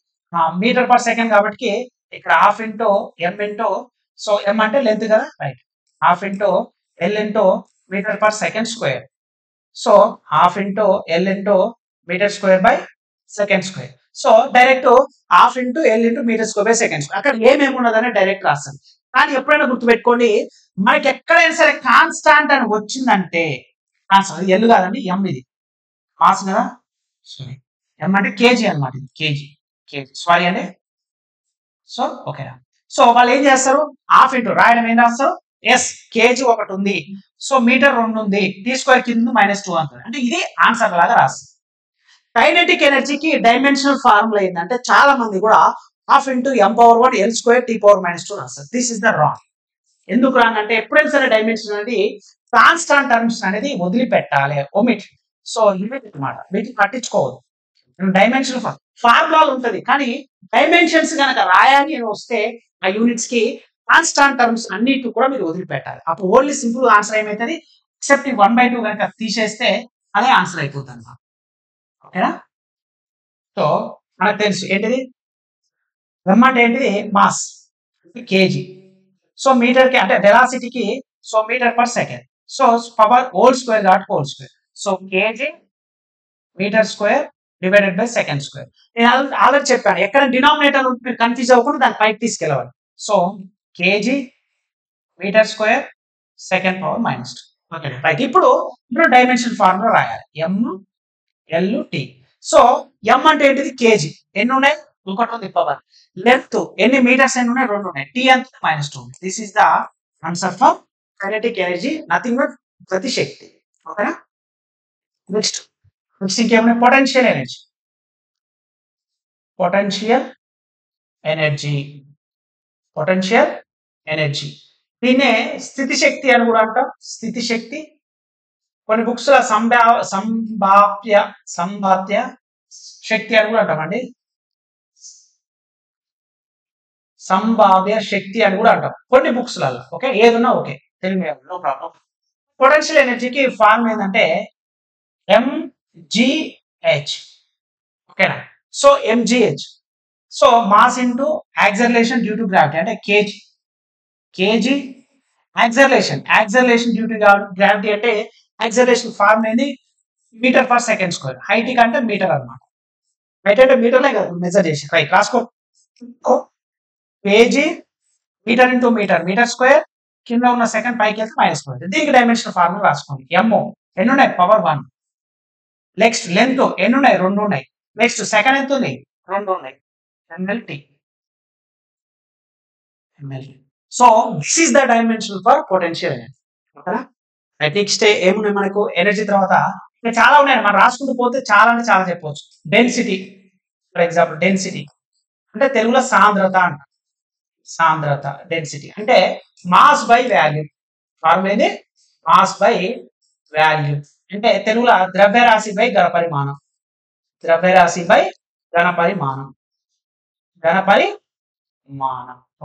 [SPEAKER 1] మీటర్ పర్ సెకండ్ కాబట్టి ఇక్కడ half into M into so M అంటే లెంత్ కదా, right, half into L into metre per second square. So half into L into metre square by second square. So direct half into L into metre square by second square. అక్కడ ఏమేమి ఉన్నదని direct రాస్తాను. కానీ ఎప్పుడైనా గుర్తుపెట్టుకోండి, మనకి ఎక్కడైనా సరే కాన్స్టాంట్ అని వచ్చిందంటే ఎల్ కాదండి ఎం, ఇది మాస్ కదా, సారీ ఎం అంటే కేజీ అనమాట, ఇది కేజీ సారీ అండి. సో ఓకేనా? సో వాళ్ళు ఏం చేస్తారు, హాఫ్ ఇంటూ రాయడం ఏం రాస్తారు, కేజీ ఒకటి ఉంది, సో మీటర్ 2 ఉంది, టీ స్క్వేర్ కింద -2 అంటారు. అంటే ఇది ఆన్సర్ లాగా రాస్తారు. కైనెటిక్ ఎనర్జీకి డైమెన్షనల్ ఫార్ములా ఏంటంటే చాలా మంది కూడా half into m/1 L² T⁻⁻2 రాస్తారు. This is the wrong. ఎందుకు రాంగ్ అంటే ఎప్పుడైనా సరే డైమెన్షన్ అనేది కాన్స్టాంట్ టర్మ్స్ అనేది వదిలిపెట్టాలి, ఒమిట్. సో లిమిట్ అనమాట, వీటిని పట్టించుకోవద్దు. డైమెన్షన్ ఫార్ములా ఉంటది కానీ డైమెన్షన్స్ కనుక రాయాలి అని వస్తే ఆ యూనిట్స్ కి కాన్స్టాంట్ టర్మ్స్ అన్నిటి కూడా మీరు వదిలిపెట్టాలి. అప్పుడు ఓన్లీ సింపుల్ ఆన్సర్ ఏమైతుంది, ఎక్సెప్ట్ 1/2 కనుక తీసేస్తే అదే ఆన్సర్ అయిపోతుంది అన్నమాట. ఓకేనా? సో మనకు తెలుసు ఏంటిది, ఎం అంటే ఏంటిది మాస్, కేజీ. సో మీటర్ కి అంటే వెలాసిటీకి so metre per second. So power whole square కాబట్టి whole square. So kg metre square divided by second square. నేను ఆల్రెడీ చెప్పాను, ఎక్కడ డినామినేటర్ మీరు కన్ఫ్యూజ్ అవ్వకుండా దాని పైకి తీసుకెళ్ళవాలి. So kg metre square second power -2. Okay right. ఇప్పుడు డైమెన్షన్ ఫార్ములా రాయాలి, m/L/T. సో ఎం అంటే ఏంటిది, కేజీ. ఎన్ని ఉన్నాయి, ఒకటి ఉంది పవర్. లెంత్ ఎన్ని మీటర్స్ ఎన్ని ఉన్నాయి, 2 ఉన్నాయి. టీ అంత -2. This is the answer for kinetic energy, nothing but గతి శక్తి. ఓకేనా? నెక్స్ట్ ఇంకేమైనా potential energy. Potential energy. Potential energy దీన్నే స్థితి శక్తి అని కూడా అంటాం. స్థితి శక్తి కొన్ని బుక్స్ లో సంభావ్య శక్తి అని కూడా అంటామండి. సంభావ్య శక్తి అని కూడా అంటాం కొన్ని బుక్స్ లలో. ఓకే, ఏదున్నా okay, Telugu no problem. Potential ఎనర్జీకి ఫార్మ్ ఏంటంటే ఎంజిహెచ్. ఓకేనా? So mgh, so mass into acceleration due to gravity అంటే kg. Kg acceleration due to gravity అంటే యాక్సలరేషన్ ఫార్మ్ అనేది metre per second square. Height కంటే మీటర్ అన్నమాట. హైట్ అంటే మీటర్లే కదా మెజర్ చేసి. రైట్, రాసుకో. Kg metre into metre square, కింద ఉన్న సెకండ్ పైకి వెళ్తే మైనస్ స్క్వేర్. దీనికి డైమెన్షన్ ఫార్ములా రాసుకోండి. ఎంఓ ఎన్ని ఉన్నాయి? పవర్ 1. నెక్స్ట్ లెంత్ ఎన్ని ఉన్నాయి? 2 ఉన్నాయి. నెక్స్ట్ సెకండ్ ఎంత ఉంది? 2 ఉన్నాయి. MLT. So this is the dimension for potential energy. ఓకేనా? నెక్స్ట్ ఏమున్నాయి మనకు? ఎనర్జీ తర్వాత ఇంకా చాలా ఉన్నాయి. మనం రాసుకుంటూ పోతే చాలా అంటే చాలా చెప్పవచ్చు. డెన్సిటీ, ఫర్ ఎగ్జాంపుల్ డెన్సిటీ అంటే తెలుగులో సాంద్రత అంట. సాంద్రత డెన్సిటీ అంటే మాస్ బై వాల్యూమ్. ఫార్ములా ఏంది? మాస్ బై వాల్యూమ్ అంటే తెలుగులో ద్రవ్యరాశి బై ఘనపరిమాణం. ద్రవ్యరాశి బై ఘనపరిమాణం.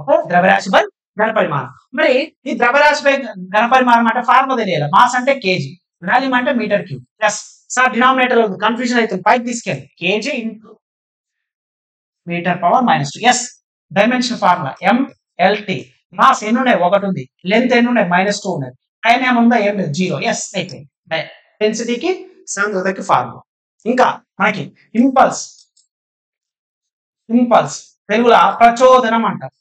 [SPEAKER 1] ఓకే, ద్రవ్యరాశి బై ఘనపరిమాణం. మరి ఈ ద్రవ్యరాశి బై ఘనపరిమాణం అంటే ఫార్ములా తెలియాలి. మాస్ అంటే కేజీ, వాల్యూమ్ అంటే metre cube. Plus sir denominator confusion అవుతుంది, పైకి తీసుకెళ్ళి kg into metre power -2. S, dimension formula MLT. Mass ఎన్ని ఉన్నాయి? 1 ఉంది. లెంత్ ఎన్ని ఉన్నాయి? -2 ఉన్నాయి. టైం ఏముందా? ఏం లేదు, 0. ఎస్ అయిపోయింది. డెన్సిటీకి సాంద్రతకి ఫార్ములా. ఇంకా మనకి ఇంపల్స్ తెలుగులో ప్రచోదనం అంటారు.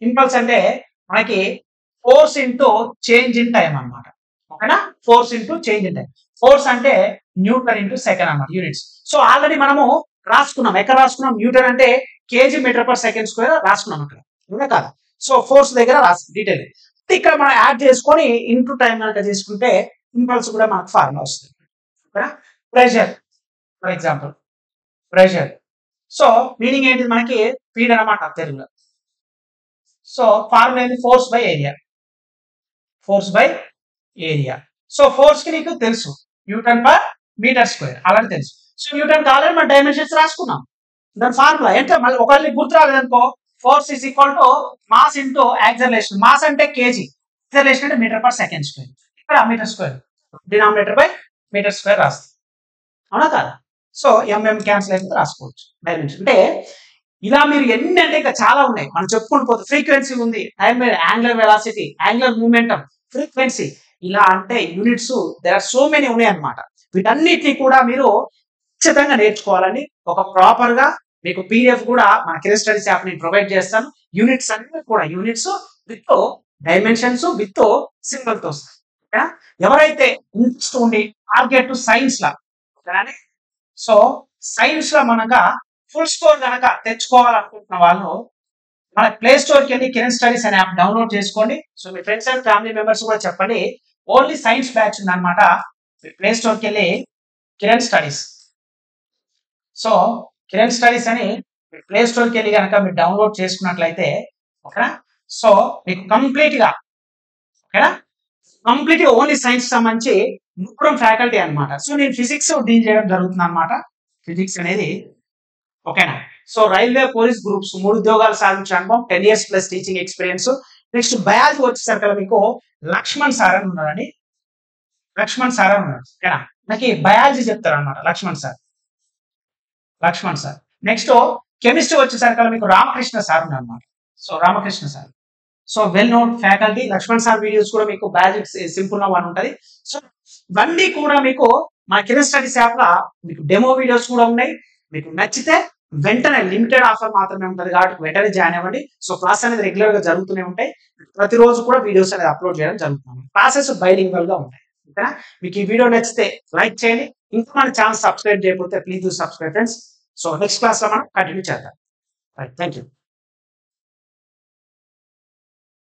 [SPEAKER 1] ఇంపల్స్ అంటే మనకి force into change in time అన్నమాట. ఓకేనా? Force into change in time. Force అంటే న్యూటన్ ఇంటూ సెకండ్ అన్నమాట, యూనిట్స్. సో ఆల్రెడీ మనము రాసుకున్నాం. ఎక్కడ రాసుకున్నాం? న్యూటన్ అంటే kg metre per second square రాసుకున్నాం అక్కడ, అవునా కాదా? సో ఫోర్స్ దగ్గర రాసు డీటెయిల్. ఇక్కడ మనం యాడ్ చేసుకొని ఇంటూ టైం కనుక చేసుకుంటే ఇంపల్స్ కూడా మనకు ఫార్ములా వస్తుంది. ఓకేనా? Pressure, for example pressure. So meaning ఏంటి? మనకి స్పీడ్ అన్నమాట తెలుగులో. సో ఫార్ములా ఏంటి? Force by area. So force కి నీకు తెలుసు న్యూటన్ పర్ మీటర్ స్క్వేర్, అలాంటి తెలుసు. సో న్యూటన్ కావాలని మన డైమెన్షన్స్ రాసుకున్నాం. దాని ఫార్ములా ఎంత మళ్ళీ ఒకవేళ గుర్తు రాలేదనుకో, force is equal to mass into acceleration. Mass అంటే కేజీ, యాక్సలరేషన్ అంటే మీటర్ పర్ సెకండ్ స్క్వేర్. ఇక్కడ metre square, denominator by metre square రాస్తాం, అవునా కాదా? సో ఎంఎం క్యాన్సిల్ అయితే రాసుకోవచ్చు. డైమెన్షన్ అంటే ఇలా మీరు ఎన్ని అంటే ఇంకా చాలా ఉన్నాయి, మనం చెప్పుకుంటూ పోతే. ఫ్రీక్వెన్సీ ఉంది, time, angular velocity, angular momentum, frequency, ఇలా అంటే units there are so many ఉన్నాయి అన్నమాట. వీటన్నిటిని కూడా మీరు ఖచ్చితంగా నేర్చుకోవాలని ఒక ప్రాపర్ గా మీకు పీడిఎఫ్ కూడా మన కెరీర్ స్టడీస్ యాప్ ని ప్రొవైడ్ చేస్తాను. యూనిట్స్ అన్ని కూడా units with dimensions with symbol తో వస్తాయి. ఎవరైతే ఇంట్రెస్ట్ ఉండి టార్గెట్ సైన్స్ లా, సో సైన్స్ లో మనగా ఫుల్ స్కోర్ కనుక తెచ్చుకోవాలనుకుంటున్న వాళ్ళు మన ప్లే స్టోర్ కి వెళ్ళి కెరీర్ స్టడీస్ అనే యాప్ డౌన్లోడ్ చేసుకోండి. So me friends and family members కూడా చెప్పండి. ఓన్లీ సైన్స్ బ్యాచ్ ఉందన్నమాట. ప్లే స్టోర్ కి వెళ్ళి career studies, so career studies అని ప్లే స్టోర్ కి వెళ్ళి కనుక మీరు డౌన్లోడ్ చేసుకున్నట్లయితే, ఓకేనా, సో మీకు కంప్లీట్ గా ఓన్లీ సైన్స్ సంబంధించి ముగ్గురం ఫ్యాకల్టీ అన్నమాట. సో నేను ఫిజిక్స్ డీల్ చేయడం జరుగుతుంది అన్నమాట. ఫిజిక్స్ అనేది, ఓకేనా. సో రైల్వే, పోలీస్ గ్రూప్స్ 3 ఉద్యోగాలు సాధించిన అనుభవం, 10 years plus teaching experience. Next biology వచ్చేసరికి మీకు లక్ష్మణ్ సార్ అని ఉన్నారండి. ఓకేనా, నాకు బయాలజీ చెప్తారు అనమాట లక్ష్మణ్ సార్. నెక్స్ట్ కెమిస్ట్రీ వచ్చేసరికి మీకు రామకృష్ణ సార్ ఉన్నారు అనమాట. So Ramakrishna sir, so well known faculty. Laxman sir videos కూడా మీకు బయాలజీ సింపుల్ గా వన్ ఉంటుంది. సో ఇవన్నీ కూడా మీకు మా కెరీర్ స్టడీస్ యాప్ లో మీకు డెమో వీడియోస్ కూడా ఉన్నాయి. మీకు నచ్చితే వెంటనే, లిమిటెడ్ ఆఫర్ మాత్రమే ఉంటుంది కాబట్టి వెంటనే జాయిన్ అవ్వండి. సో క్లాస్ అనేది రెగ్యులర్ గా జరుగుతూనే ఉంటాయి. ప్రతిరోజు కూడా వీడియోస్ అనేది అప్లోడ్ చేయడం జరుగుతుంది. క్లాసెస్ బైలింగ్వల్ గా ఉంటాయి. ఓకేనా, మీకు ఈ వీడియో నచ్చితే లైక్ చేయండి. ఇంకా మన ఛానల్ సబ్స్క్రైబ్ చేయకపోతే please do subscribe friends. So next class లో మనం కంటిన్యూ చేద్దాం. Thank you.